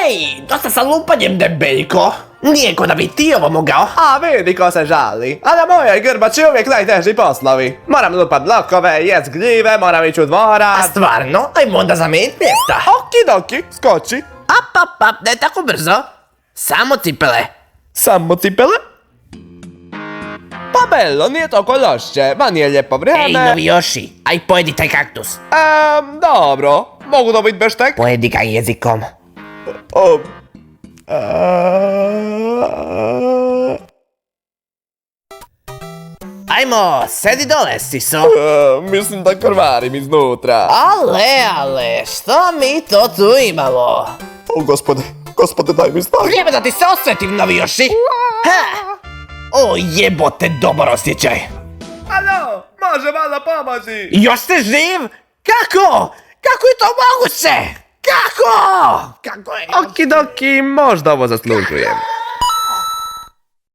Ej, dosta sa lupanjem, debeljko. Nije ko da bi ti ovo mogao. A vidi ko se žali. A na mojoj grbači uvijek najteži poslovi. Moram lupat blokove, jest gljive, moram ići u dvorac. A stvarno? Ajmo onda zamijenit mjesta. Okidoki, skoči. Ap, ne tako brzo. Samo cipele. Samo cipele? Pa bello, nije toliko loše, ma nije lijepo vrijeme. Ej, Novioši, aj pojedi taj kaktus. Dobro, mogu dobiti beštek? Pojedi ga jezikom. Ajmo, sedi dole, siso. Mislim da krvarim iznutra. Ale, što mi to tu imamo? O, gospode, daj mi snagu. Vrijeme da ti se osvetim, Novioši. O, jebote, dobar osjećaj. Alo, može malo pomoći. Još ste živ? Kako? Kako je to moguće? Kako? Kako je? Okidoki, možda ovo zaslužujem.